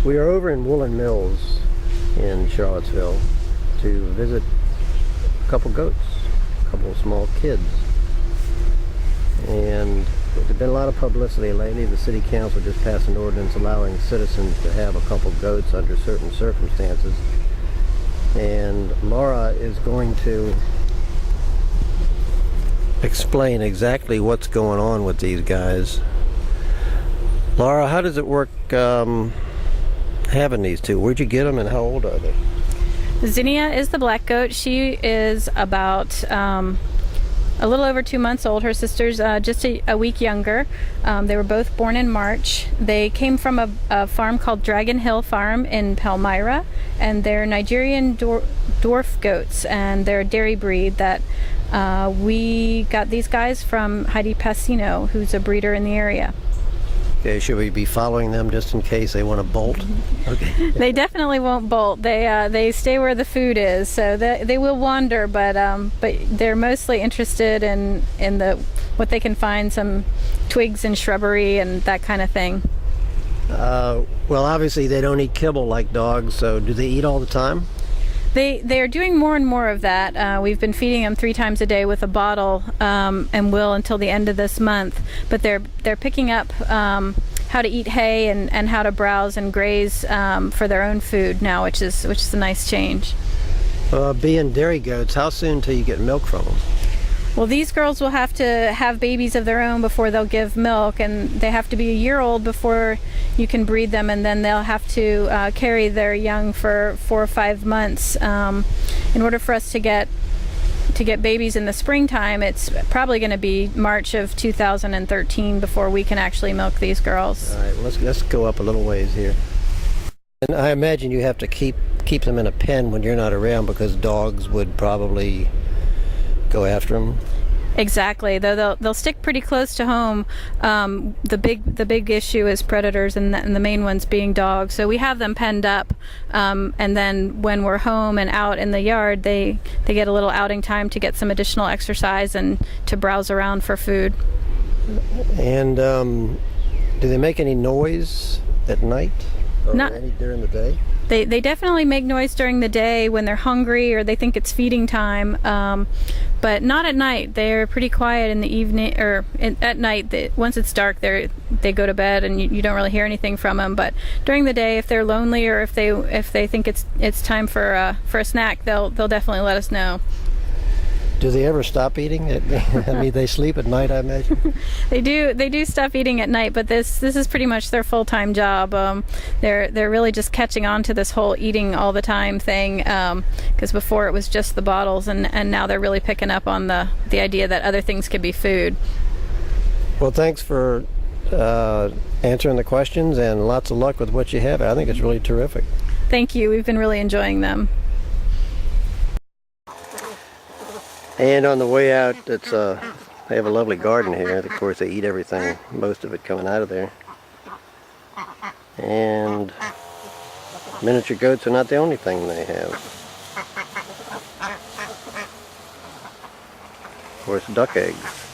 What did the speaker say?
We are over in Woolen Mills in Charlottesville to visit a couple goats, a couple of small kids. And there's been a lot of publicity lately. The city council just passed an ordinance allowing citizens to have a couple goats under certain circumstances. And Laura is going to explain exactly what's going on with these guys. Laura, how does it work having these two? Where'd you get them and how old are they? Zinnia is the black goat. She is about a little over 2 months old. Her sister's just a week younger. They were both born in March. They came from a farm called Dragon Hill Farm in Palmyra, and they're Nigerian dwarf goats, and they're a dairy breed that we got these guys from Heidi Passino, who's a breeder in the area. Okay, should we be following them just in case they want to bolt? Okay. They definitely won't bolt. They stay where the food is, so they will wander, but they're mostly interested in what they can find, some twigs and shrubbery and that kind of thing. Well, obviously they don't eat kibble like dogs, so do they eat all the time? They are doing more and more of that. We've been feeding them 3 times a day with a bottle, and will until the end of this month. But they're picking up how to eat hay and how to browse and graze for their own food now, which is a nice change. Being dairy goats, how soon till you get milk from them? Well, these girls will have to have babies of their own before they'll give milk, and they have to be a year old before you can breed them, and then they'll have to carry their young for 4 or 5 months. In order for us to get babies in the springtime, it's probably going to be March of 2013 before we can actually milk these girls. All right, well, let's go up a little ways here. And I imagine you have to keep them in a pen when you're not around, because dogs would probably go after them. Exactly, though they'll stick pretty close to home. The big issue is predators, and the main ones being dogs. So we have them penned up, and then when we're home and out in the yard, they get a little outing time to get some additional exercise and to browse around for food. And do they make any noise at night or any during the day? They definitely make noise during the day when they're hungry or they think it's feeding time, but not at night. They're pretty quiet in the evening, or at night. Once it's dark, they go to bed and you don't really hear anything from them. But during the day, if they're lonely or if they think it's time for a snack, they'll definitely let us know. Do they ever stop eating? I mean, they sleep at night, I imagine. They do stop eating at night, but this is pretty much their full-time job. They're really just catching on to this whole eating all the time thing, because before it was just the bottles, and now they're really picking up on the idea that other things could be food. Well, thanks for answering the questions, and lots of luck with what you have. I think it's really terrific. Thank you. We've been really enjoying them. And on the way out, they have a lovely garden here. Of course, they eat everything, most of it coming out of there. And miniature goats are not the only thing they have. Of course, duck eggs.